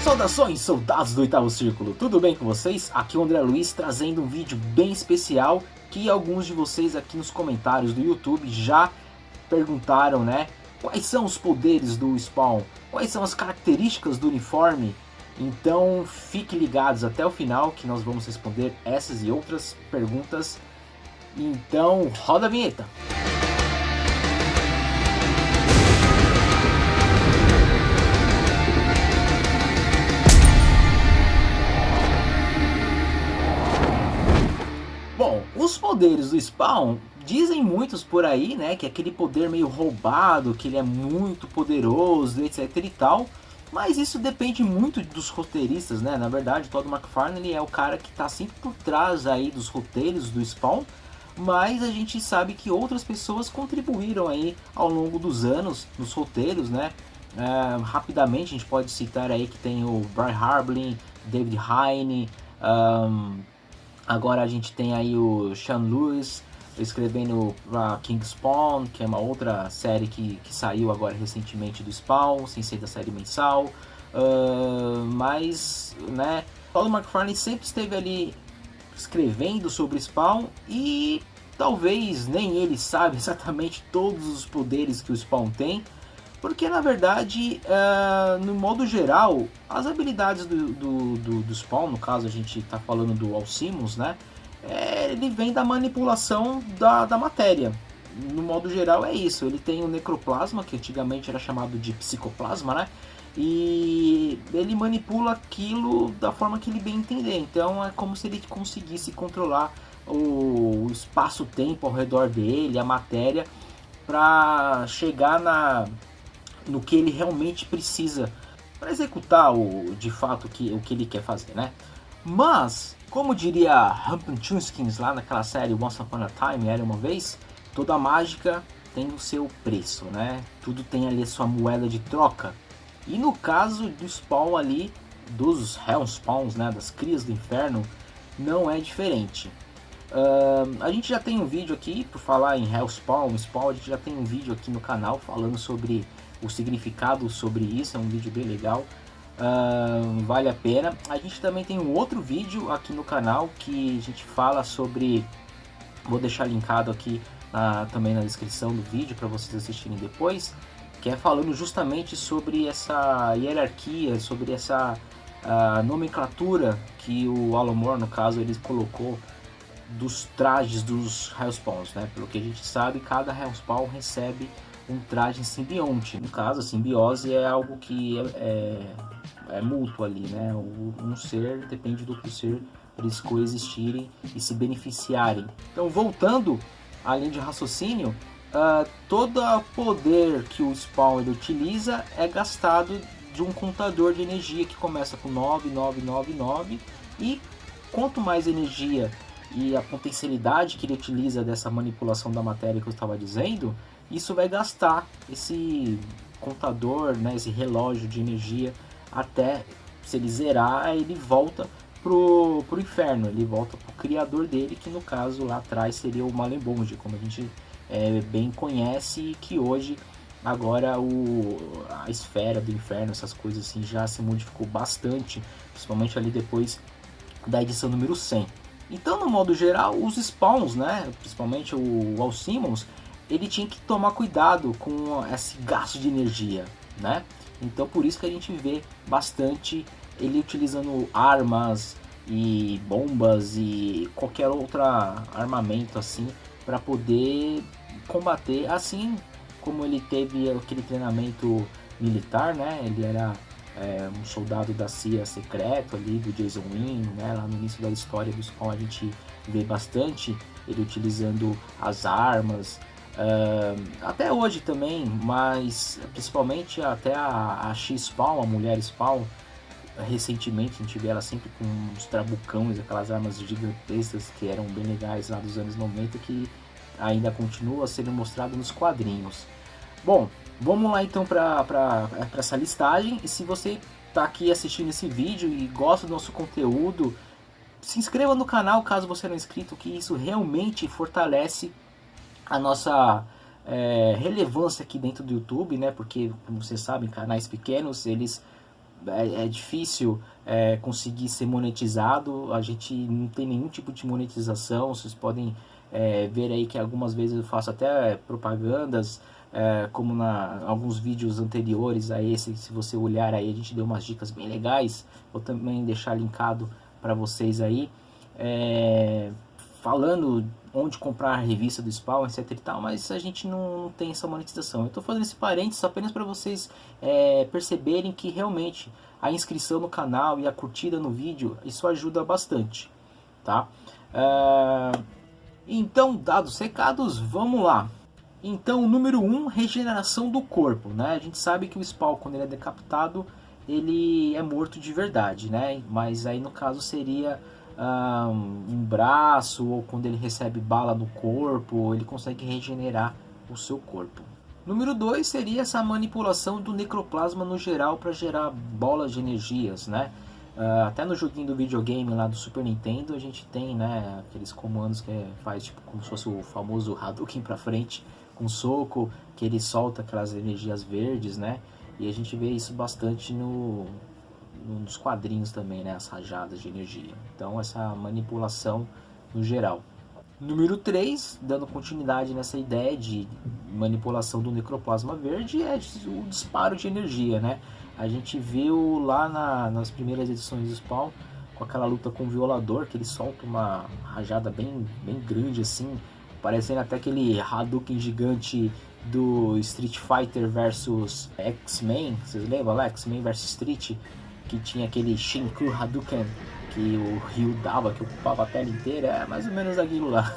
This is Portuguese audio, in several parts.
Saudações, soldados do Oitavo Círculo, tudo bem com vocês? Aqui é o André Luiz trazendo um vídeo bem especial que alguns de vocês aqui nos comentários do YouTube já perguntaram, né? Quais são os poderes do Spawn? Quais são as características do uniforme? Então fiquem ligados até o final que nós vamos responder essas e outras perguntas. Então roda a vinheta! Bom, os poderes do Spawn, dizem muitos por aí, né, que é aquele poder meio roubado, que ele é muito poderoso, etc e tal, mas isso depende muito dos roteiristas, né, na verdade, Todd McFarlane é o cara que está sempre por trás aí dos roteiros do Spawn, mas a gente sabe que outras pessoas contribuíram aí ao longo dos anos nos roteiros, né, rapidamente a gente pode citar aí que tem o Brian Harblin, David Hayne, agora a gente tem aí o Sean Lewis escrevendo a King Spawn, que é uma outra série que saiu agora recentemente do Spawn, sem ser da série mensal. Mas, né, Todd McFarlane sempre esteve ali escrevendo sobre Spawn e talvez nem ele sabe exatamente todos os poderes que o Spawn tem. Porque na verdade, no modo geral, as habilidades do Spawn, no caso a gente está falando do Al Simmons, né? Ele vem da manipulação da matéria. No modo geral é isso, ele tem o necroplasma, que antigamente era chamado de psicoplasma, né? E ele manipula aquilo da forma que ele bem entender. Então é como se ele conseguisse controlar o espaço-tempo ao redor dele, a matéria, para chegar no que ele realmente precisa para executar de fato o que ele quer fazer, né? Mas, como diria Rumpelstiltskin lá naquela série Once Upon a Time, Era Uma Vez, toda mágica tem o seu preço, né? Tudo tem ali a sua moeda de troca. E no caso do Spawn ali, dos Hellspawns, né? Das crias do inferno, não é diferente. A gente já tem um vídeo aqui, por falar em Hellspawn, Spawn, a gente já tem um vídeo aqui no canal falando sobre o significado sobre isso, é um vídeo bem legal, vale a pena. A gente também tem um outro vídeo aqui no canal que a gente fala sobre, vou deixar linkado aqui também na descrição do vídeo para vocês assistirem depois, que é falando justamente sobre essa hierarquia, sobre essa nomenclatura que o Alan Moore, no caso, ele colocou dos trajes dos Hellspawns, né? Pelo que a gente sabe, cada Hellspawn recebe um traje simbionte. No caso, a simbiose é algo que é mútuo ali, né? Um ser depende do outro ser para eles coexistirem e se beneficiarem. Então, voltando à linha de raciocínio, todo poder que o Spawn ele utiliza é gastado de um contador de energia que começa com 9999 e quanto mais energia e a potencialidade que ele utiliza dessa manipulação da matéria que eu estava dizendo, isso vai gastar esse contador, né, esse relógio de energia, até se ele zerar, ele volta pro inferno, ele volta pro criador dele, que no caso lá atrás seria o Malebolge, como a gente bem conhece, que hoje agora a esfera do inferno, essas coisas assim, já se modificou bastante, principalmente ali depois da edição número 100. Então, no modo geral, os Spawns, né, principalmente o Al Simmons, ele tinha que tomar cuidado com esse gasto de energia, né? Então por isso que a gente vê bastante ele utilizando armas e bombas e qualquer outro armamento assim para poder combater, assim como ele teve aquele treinamento militar, né? Ele era um soldado da CIA secreto ali, do Jason Wynn, né? Lá no início da história do Spawn a gente vê bastante ele utilizando as armas, até hoje também, mas principalmente até a X-Spawn, a mulher Spawn, recentemente a gente vê ela sempre com uns trabucões, aquelas armas gigantescas que eram bem legais lá dos anos 90, que ainda continua sendo mostrado nos quadrinhos. Bom, vamos lá então para essa listagem, e se você está aqui assistindo esse vídeo e gosta do nosso conteúdo, se inscreva no canal caso você não é inscrito, que isso realmente fortalece a nossa relevância aqui dentro do YouTube, né? Porque, como vocês sabem, canais pequenos, eles é difícil conseguir ser monetizado. A gente não tem nenhum tipo de monetização. Vocês podem ver aí que algumas vezes eu faço até propagandas, como alguns vídeos anteriores a esse. Se você olhar aí, a gente deu umas dicas bem legais. Vou também deixar linkado para vocês aí, falando onde comprar a revista do Spawn, etc e tal, mas a gente não tem essa monetização. Eu estou fazendo esse parênteses apenas para vocês perceberem que realmente a inscrição no canal e a curtida no vídeo, isso ajuda bastante, tá? Então, dados os recados, vamos lá. Então, número 1, regeneração do corpo, né? A gente sabe que o Spawn, quando ele é decapitado, ele é morto de verdade, né? Mas aí no caso seria um braço, ou quando ele recebe bala no corpo, ele consegue regenerar o seu corpo. Número 2 seria essa manipulação do necroplasma no geral para gerar bolas de energias, né? Até no joguinho do videogame lá do Super Nintendo a gente tem, né, aqueles comandos que faz tipo como se fosse o famoso Hadouken para frente com soco, que ele solta aquelas energias verdes, né? E a gente vê isso bastante nos quadrinhos também, né? As rajadas de energia. Então essa manipulação no geral. Número 3, dando continuidade nessa ideia de manipulação do necroplasma verde, é o disparo de energia, né? A gente viu lá nas primeiras edições do Spawn, com aquela luta com o Violador, que ele solta uma rajada bem grande assim, parecendo até aquele Hadouken gigante do Street Fighter versus X-Men. Vocês lembram lá? X-Men versus Street, que tinha aquele Shinku Hadouken que o Ryu dava, que ocupava a tela inteira. É mais ou menos aquilo lá.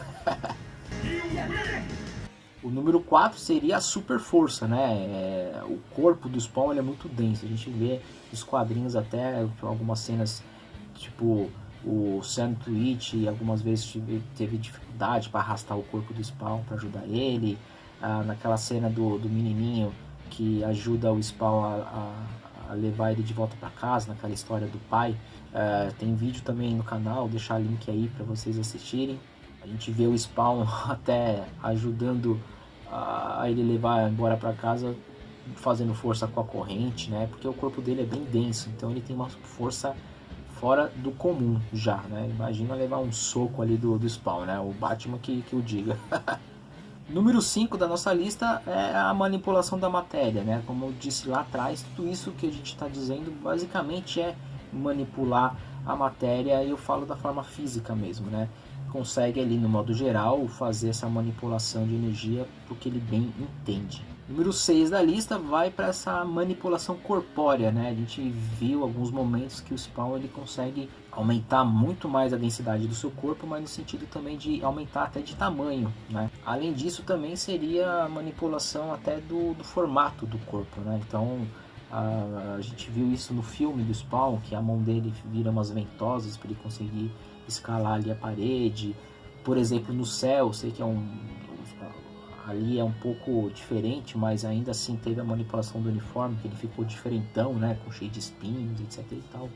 O número 4 seria a super força, né? O corpo do Spawn ele é muito denso. A gente vê nos quadrinhos até algumas cenas, tipo o Sam Twitch algumas vezes teve dificuldade para arrastar o corpo do Spawn para ajudar ele. Naquela cena do menininho que ajuda o Spawn a levar ele de volta para casa, naquela história do pai. Tem vídeo também no canal, vou deixar link aí para vocês assistirem. A gente vê o Spawn até ajudando a ele levar embora para casa, fazendo força com a corrente, né? Porque o corpo dele é bem denso, então ele tem uma força fora do comum já, né? Imagina levar um soco ali do Spawn, né? O Batman que o diga. Número 5 da nossa lista é a manipulação da matéria, né? Como eu disse lá atrás, tudo isso que a gente está dizendo basicamente é manipular a matéria, e eu falo da forma física mesmo, né? Consegue ali no modo geral fazer essa manipulação de energia porque ele bem entende. Número 6 da lista vai para essa manipulação corpórea, né? A gente viu alguns momentos que o Spawn ele consegue aumentar muito mais a densidade do seu corpo, mas no sentido também de aumentar até de tamanho, né? Além disso também seria a manipulação até do formato do corpo, né? Então a gente viu isso no filme do Spawn, que a mão dele vira umas ventosas para ele conseguir escalar ali a parede. Por exemplo, no céu, sei que ali é um pouco diferente, mas ainda assim teve a manipulação do uniforme, que ele ficou diferentão, né, com cheio de espinhos, etc e tal.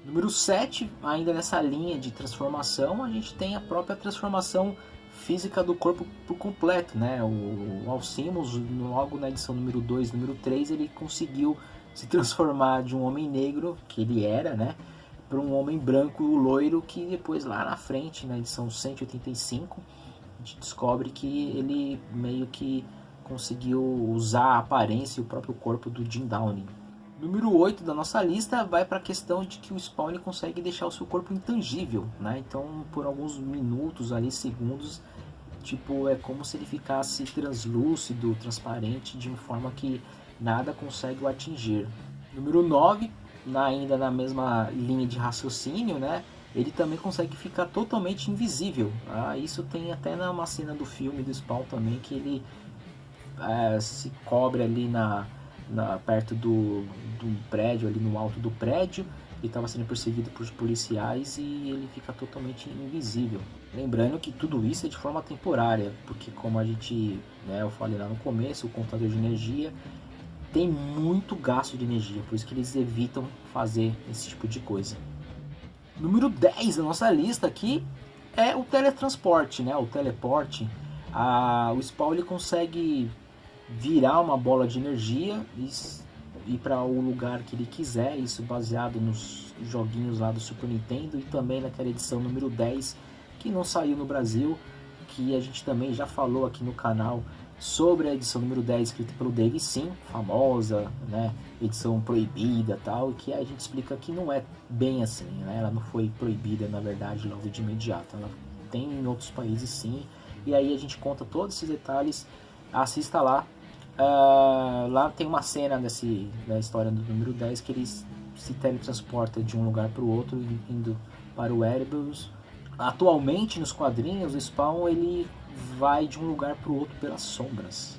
Número 7, ainda nessa linha de transformação, a gente tem a própria transformação física do corpo por completo, né? O Alcimus, logo na edição número 2, número 3, ele conseguiu se transformar de um homem negro, que ele era, né, para um homem branco loiro, que depois lá na frente, na edição 185, a gente descobre que ele meio que conseguiu usar a aparência e o próprio corpo do Jim Downey. Número 8 da nossa lista vai para a questão de que o Spawn ele consegue deixar o seu corpo intangível, né? Então por alguns minutos ali, segundos, tipo, é como se ele ficasse translúcido, transparente, de uma forma que nada consegue o atingir. Número 9, ainda na mesma linha de raciocínio, né? Ele também consegue ficar totalmente invisível. Isso tem até numa cena do filme do Spawn também, que ele se cobre ali perto do prédio, ali no alto do prédio. Ele estava sendo perseguido por policiais e ele fica totalmente invisível. Lembrando que tudo isso é de forma temporária, porque como a gente, né, eu falei lá no começo, o contador de energia tem muito gasto de energia, por isso que eles evitam fazer esse tipo de coisa. Número 10 da nossa lista aqui é o teletransporte, né? O teleporte. O Spawn ele consegue virar uma bola de energia e ir para o lugar que ele quiser, isso baseado nos joguinhos lá do Super Nintendo, e também naquela edição número 10 que não saiu no Brasil, que a gente também já falou aqui no canal sobre a edição número 10 escrita pelo Dave Sim, famosa, né, edição proibida tal, e que a gente explica que não é bem assim, né, ela não foi proibida na verdade logo de imediato, ela tem em outros países sim, e aí a gente conta todos esses detalhes, assista lá. Lá tem uma cena da história do número 10 que ele se teletransporta de um lugar para o outro, indo para o Erebus. Atualmente nos quadrinhos, o Spawn ele vai de um lugar para o outro pelas sombras.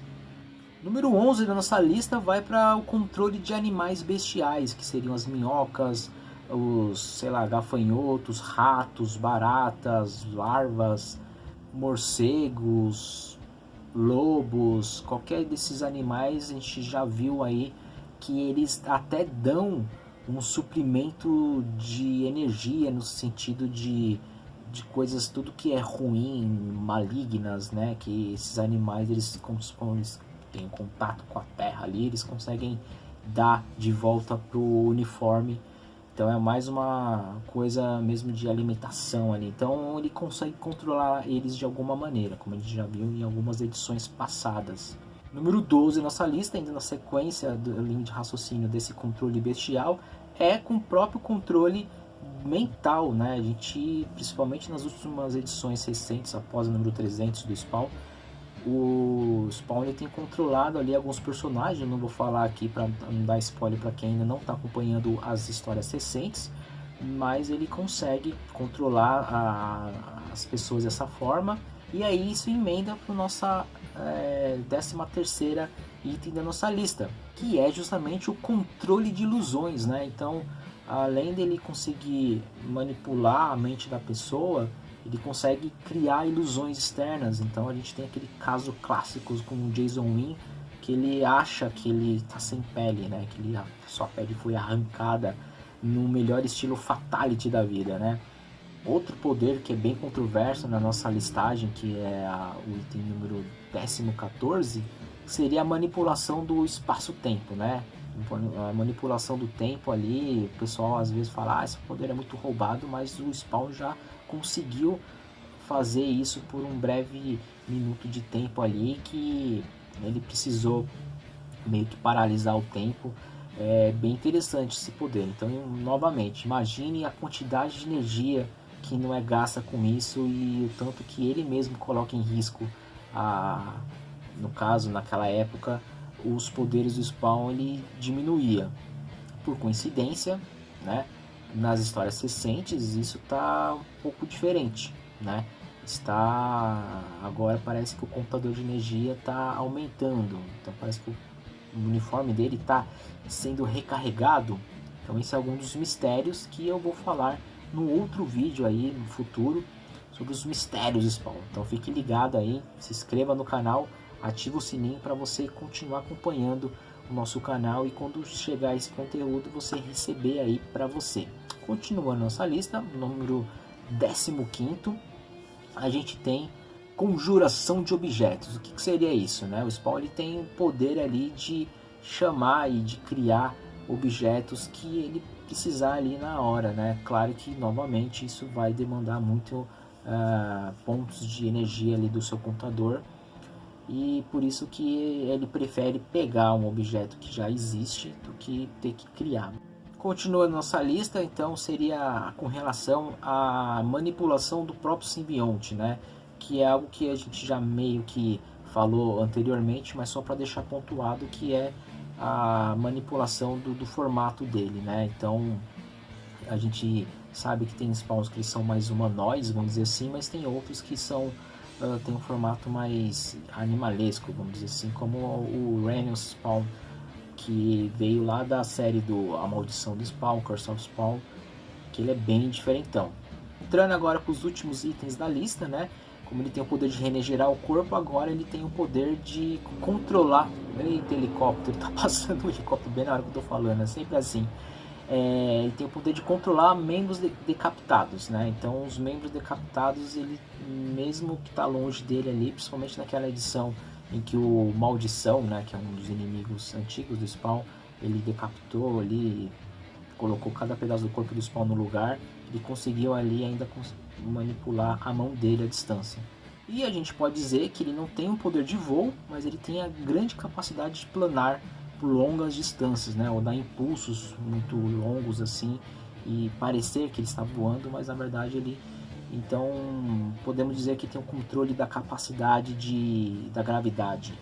Número 11 da nossa lista vai para o controle de animais bestiais, que seriam as minhocas, os, sei lá, gafanhotos, ratos, baratas, larvas, morcegos, lobos, qualquer desses animais a gente já viu aí que eles até dão um suprimento de energia no sentido de coisas, tudo que é ruim, malignas, né, que esses animais eles têm contato com a terra ali, eles conseguem dar de volta pro uniforme. Então é mais uma coisa mesmo de alimentação ali. Então ele consegue controlar eles de alguma maneira, como a gente já viu em algumas edições passadas. Número 12 na nossa lista, ainda na sequência da linha de raciocínio desse controle bestial, é com o próprio controle mental, né? A gente, principalmente nas últimas edições recentes, após o número 300 do Spawn, o Spawn ele tem controlado ali alguns personagens. Eu não vou falar aqui para não dar spoiler para quem ainda não está acompanhando as histórias recentes, mas ele consegue controlar as pessoas dessa forma, e aí isso emenda para o nossa 13ª item da nossa lista, que é justamente o controle de ilusões, né? Então, além dele conseguir manipular a mente da pessoa, ele consegue criar ilusões externas. Então a gente tem aquele caso clássico com o Jason Wynn, que ele acha que ele está sem pele, né? Que sua pele foi arrancada no melhor estilo Fatality da vida, né? Outro poder que é bem controverso na nossa listagem, que é o item número 14, seria a manipulação do espaço-tempo, né? A manipulação do tempo ali, o pessoal às vezes fala, esse poder é muito roubado, mas o Spawn já conseguiu fazer isso por um breve minuto de tempo ali, que ele precisou meio que paralisar o tempo. É bem interessante esse poder. Então, novamente, imagine a quantidade de energia que não é gasta com isso, e o tanto que ele mesmo coloca em risco, no caso, naquela época, os poderes do Spawn ele diminuía. Por coincidência, né, nas histórias recentes isso está um pouco diferente, né? Agora parece que o contador de energia está aumentando, então parece que o uniforme dele está sendo recarregado. Então esse é algum dos mistérios que eu vou falar no outro vídeo aí no futuro, sobre os mistérios do Spawn. Então fique ligado aí, se inscreva no canal, ativa o sininho para você continuar acompanhando o nosso canal, e quando chegar esse conteúdo você receber aí para você. Continuando nossa lista, número 15º, a gente tem conjuração de objetos. O que seria isso, né? O Spawn ele tem o poder ali de chamar e de criar objetos que ele precisar ali na hora, né? Claro que novamente isso vai demandar muito pontos de energia ali do seu contador, e por isso que ele prefere pegar um objeto que já existe do que ter que criar. Continua nossa lista, então seria com relação à manipulação do próprio simbionte, né? Que é algo que a gente já meio que falou anteriormente, mas só para deixar pontuado, que é a manipulação do formato dele, né? Então a gente sabe que tem spawns que são mais humanoides, vamos dizer assim, mas tem outros que são tem um formato mais animalesco, vamos dizer assim, como o Renius Spawn, que veio lá da série do A Maldição do Spawn, Curse of Spawn, que ele é bem diferentão. Entrando agora para os últimos itens da lista, né? Como ele tem o poder de regenerar o corpo, agora ele tem o poder de controlar. Eita, helicóptero, tá passando um helicóptero bem na hora que eu tô falando, é sempre assim. Ele tem o poder de controlar membros decapitados, né? Então os membros decapitados, ele mesmo que tá longe dele ali, principalmente naquela edição em que o Maldição, né, que é um dos inimigos antigos do Spawn, ele decapitou ali, colocou cada pedaço do corpo do Spawn no lugar, ele conseguiu ali ainda manipular a mão dele à distância. E a gente pode dizer que ele não tem um poder de voo, mas ele tem a grande capacidade de planar por longas distâncias, né? Ou dar impulsos muito longos assim e parecer que ele está voando, mas na verdade ele... Então podemos dizer que tem o controle da capacidade da gravidade.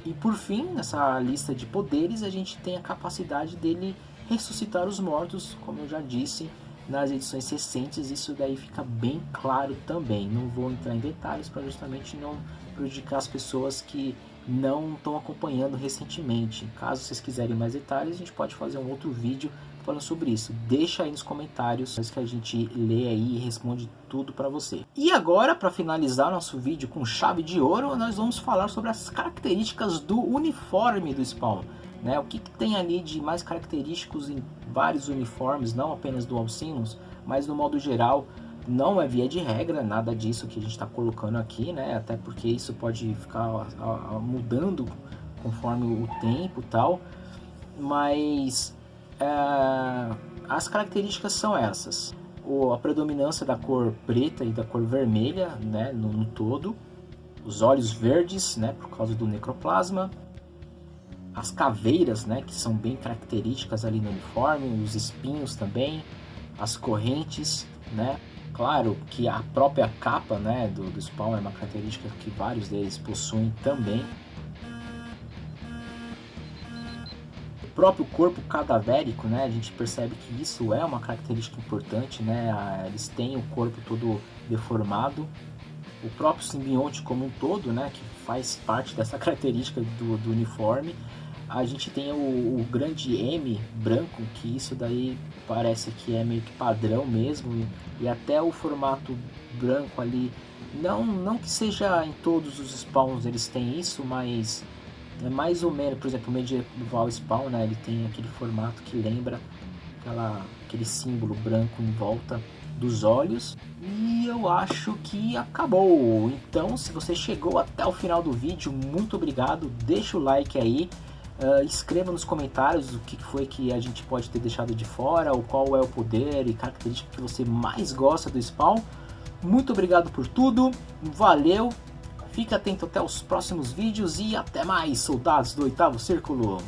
E por fim, nessa lista de poderes, a gente tem a capacidade dele ressuscitar os mortos, como eu já disse nas edições recentes. Isso daí fica bem claro também. Não vou entrar em detalhes para justamente não prejudicar as pessoas que não estão acompanhando recentemente. Caso vocês quiserem mais detalhes, a gente pode fazer um outro vídeo falando sobre isso. Deixa aí nos comentários que a gente lê aí e responde tudo para você. E agora, para finalizar nosso vídeo com chave de ouro, nós vamos falar sobre as características do uniforme do Spawn, né? O que tem ali de mais característicos em vários uniformes, não apenas do Alcinous, mas no modo geral. Não é via de regra, nada disso que a gente está colocando aqui, né? Até porque isso pode ficar mudando conforme o tempo e tal. Mas as características são essas: a predominância da cor preta e da cor vermelha, né, no todo, os olhos verdes, né, por causa do necroplasma, as caveiras, né, que são bem características ali no uniforme, os espinhos também, as correntes, né. Claro que a própria capa, né, do Spawn é uma característica que vários deles possuem também. O próprio corpo cadavérico, né, a gente percebe que isso é uma característica importante, né, eles têm o corpo todo deformado. O próprio simbionte como um todo, né, que faz parte dessa característica do uniforme. A gente tem o grande M branco, que isso daí parece que é meio que padrão mesmo, e até o formato branco ali, não que seja em todos os spawns eles têm isso, mas é mais ou menos. Por exemplo, o Medieval Spawn, né, ele tem aquele formato que lembra aquele símbolo branco em volta dos olhos. E eu acho que acabou. Então, se você chegou até o final do vídeo, muito obrigado, deixa o like aí. Escreva nos comentários o que foi que a gente pode ter deixado de fora, ou qual é o poder e característica que você mais gosta do Spawn. Muito obrigado por tudo, valeu, fique atento até os próximos vídeos e até mais, soldados do 8º Círculo!